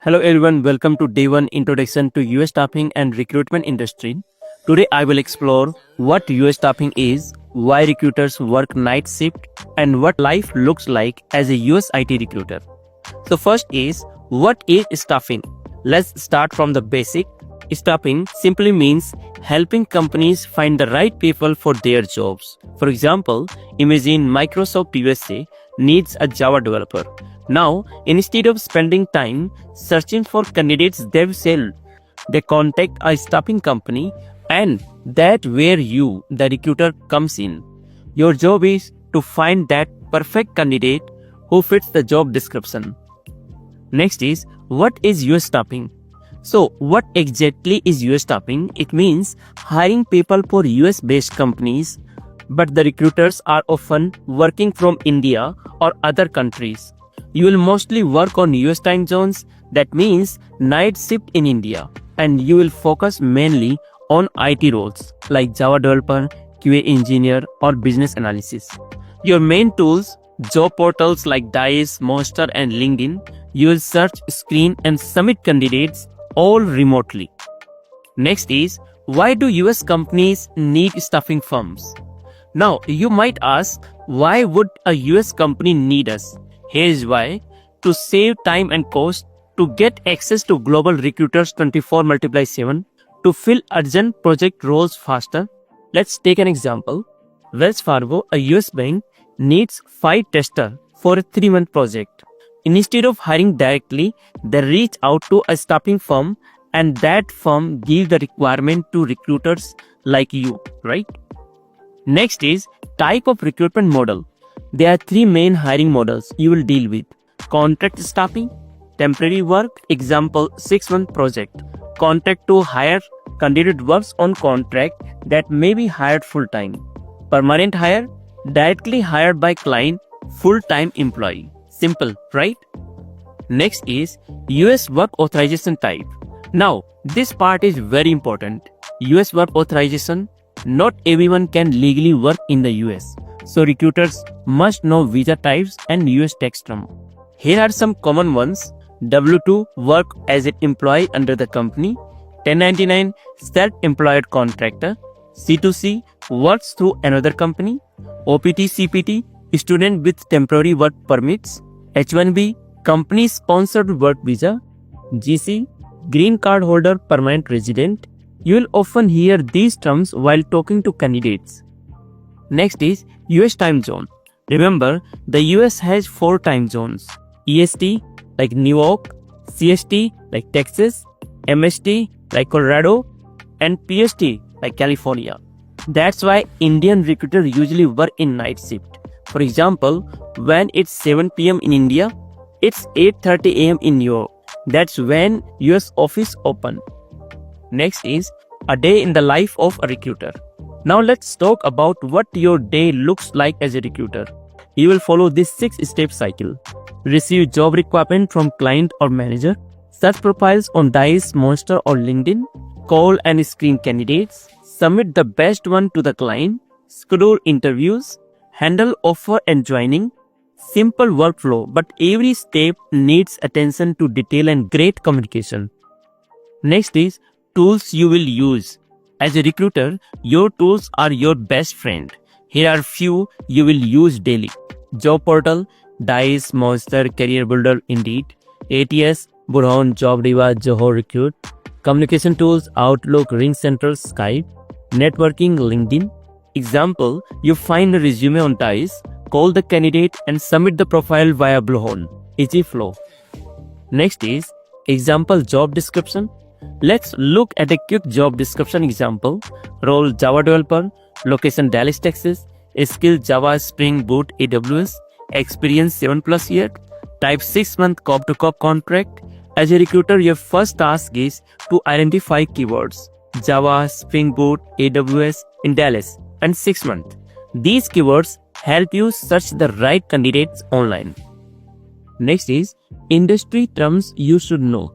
Hello everyone, welcome to day 1 introduction to US staffing and recruitment industry. Today I will explore what US staffing is, why recruiters work night shift and what life looks like as a US IT recruiter. So first is, what is staffing? Let's start from the basic. Staffing simply means helping companies find the right people for their jobs. For example, imagine Microsoft USA needs a Java developer. Now, instead of spending time searching for candidates themselves, they contact a staffing company, and that's where you, the recruiter, comes in. Your job is to find that perfect candidate who fits the job description. Next is, what is US staffing? So, what exactly is US staffing? It means hiring people for US based companies, but the recruiters are often working from India or other countries. You will mostly work on US time zones, that means night shift in India, and you will focus mainly on IT roles like Java developer, QA engineer, or business analysis. Your main tools, job portals like Dice, Monster, and LinkedIn. You will search, screen, and submit candidates all remotely. Next is, why do US companies need staffing firms? Now, you might ask, why would a US company need us? Here is why: to save time and cost, to get access to global recruiters 24/7, to fill urgent project roles faster. Let's take an example. Wells Fargo, a US bank, needs 5 testers for a 3-month project. Instead of hiring directly, they reach out to a staffing firm, and that firm gives the requirement to recruiters like you, right? Next is type of recruitment model. There are 3 main hiring models you will deal with: contract staffing, temporary work, example 6-month project; contract to hire, candidate works on contract that may be hired full time; permanent hire, directly hired by client, full-time employee. Simple, right? Next is US work authorization type. Now, this part is very important. US work authorization. Not everyone can legally work in the US, so recruiters must know visa types and US tax term. Here are some common ones: W2, work as an employee under the company; 1099, self-employed contractor; C2C, works through another company; OPT CPT, student with temporary work permits; H1B, company-sponsored work visa; GC, green card holder, permanent resident. You will often hear these terms while talking to candidates. Next is US time zone. Remember, the US has 4 time zones: EST like New York, CST like Texas, MST like Colorado, and PST like California. That's why Indian recruiters usually work in night shift. For example, when it's 7 p.m. in India, it's 8:30 a.m. in New York. That's when US office open. Next is a day in the life of a recruiter. Now let's talk about what your day looks like as a recruiter. You will follow this 6-step cycle: receive job requirement from client or manager, search profiles on Dice, Monster, or LinkedIn, call and screen candidates, submit the best one to the client, schedule interviews, handle offer and joining. Simple workflow, but every step needs attention to detail and great communication. Next is tools you will use. As a recruiter, your tools are your best friend. Here are few you will use daily: job portal, Dice, Monster, Career Builder, Indeed; ATS, Bullhorn, JobRiva, Zoho Recruit; communication tools, Outlook, RingCentral, Skype; networking, LinkedIn. Example, you find a resume on Dice, call the candidate and submit the profile via Bullhorn. Easy flow. Next is example job description. Let's look at a quick job description example. Role, Java developer; location, Dallas, Texas; skill, Java, Spring Boot, AWS; experience 7+ years; type 6-month cop-to-cop contract. As a recruiter, your first task is to identify keywords: Java, Spring Boot, AWS, in Dallas, and 6 months. These keywords help you search the right candidates online. Next is industry terms you should know.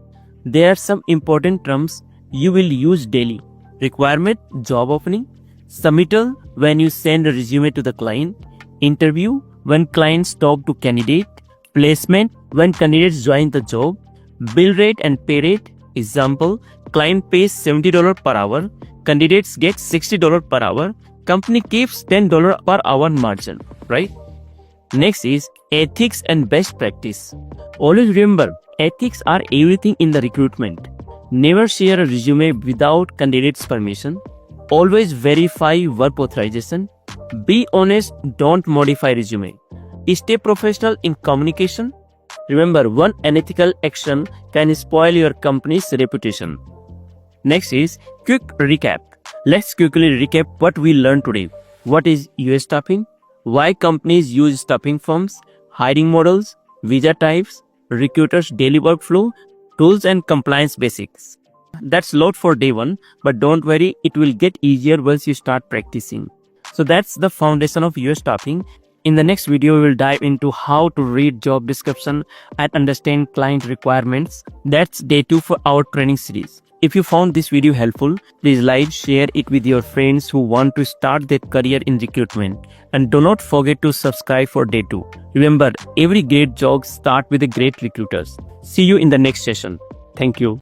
There are some important terms you will use daily: requirement, job opening; submittal, when you send a resume to the client; interview, when clients talk to candidate; placement, when candidates join the job; Bill rate and pay rate. Example, client pays $70 per hour, candidates get $60 per hour, company keeps $10 per hour margin, right? Next is ethics and best practice. Always remember, ethics are everything in the recruitment. Never share a resume without candidate's permission. Always verify work authorization. Be honest, don't modify resume. Stay professional in communication. Remember, one unethical action can spoil your company's reputation. Next is quick recap. Let's quickly recap what we learned today. What is US staffing? Why companies use staffing firms? Hiring models, visa types, recruiters' daily workflow, tools and compliance basics. That's a lot for day one, but don't worry, it will get easier once you start practicing. So that's the foundation of US staffing. In the next video, we will dive into how to read job description and understand client requirements. That's day 2 for our training series. If you found this video helpful, please like, share it with your friends who want to start their career in recruitment. And do not forget to subscribe for day 2. Remember, every great job starts with a great recruiters. See you in the next session. Thank you.